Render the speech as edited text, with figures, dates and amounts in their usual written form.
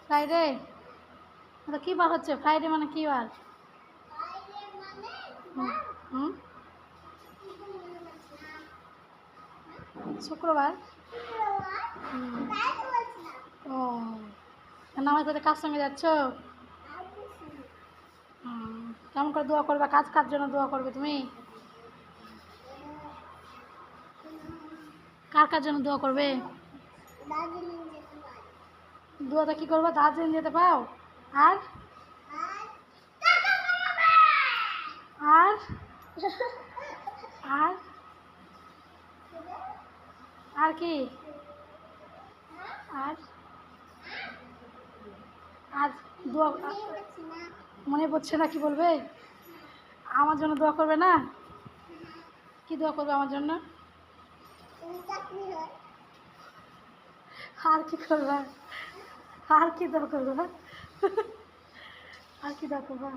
Friday তো কী বার হচ্ছে? Friday মানে কী বার? হুম হুম শুক্রবার। ও নামাজ পড়তে কার সঙ্গে যাচ্ছ? কেমন করে দোয়া করবে? কার জন্য দোয়া করবে তুমি? কার জন্য দোয়া করবে? দোয়াটা কী করবে? দার্জিলিং যেতে পাও? আর আর আর আর কি? আর আর দোয়া মনে পড়ছে না? কি বলবে? আমার জন্য দোয়া করবে না? কি দোয়া করবে আমার জন্য? আর কি করবে? আর কি দোয়া করবে? আর কি দোয়া করবে?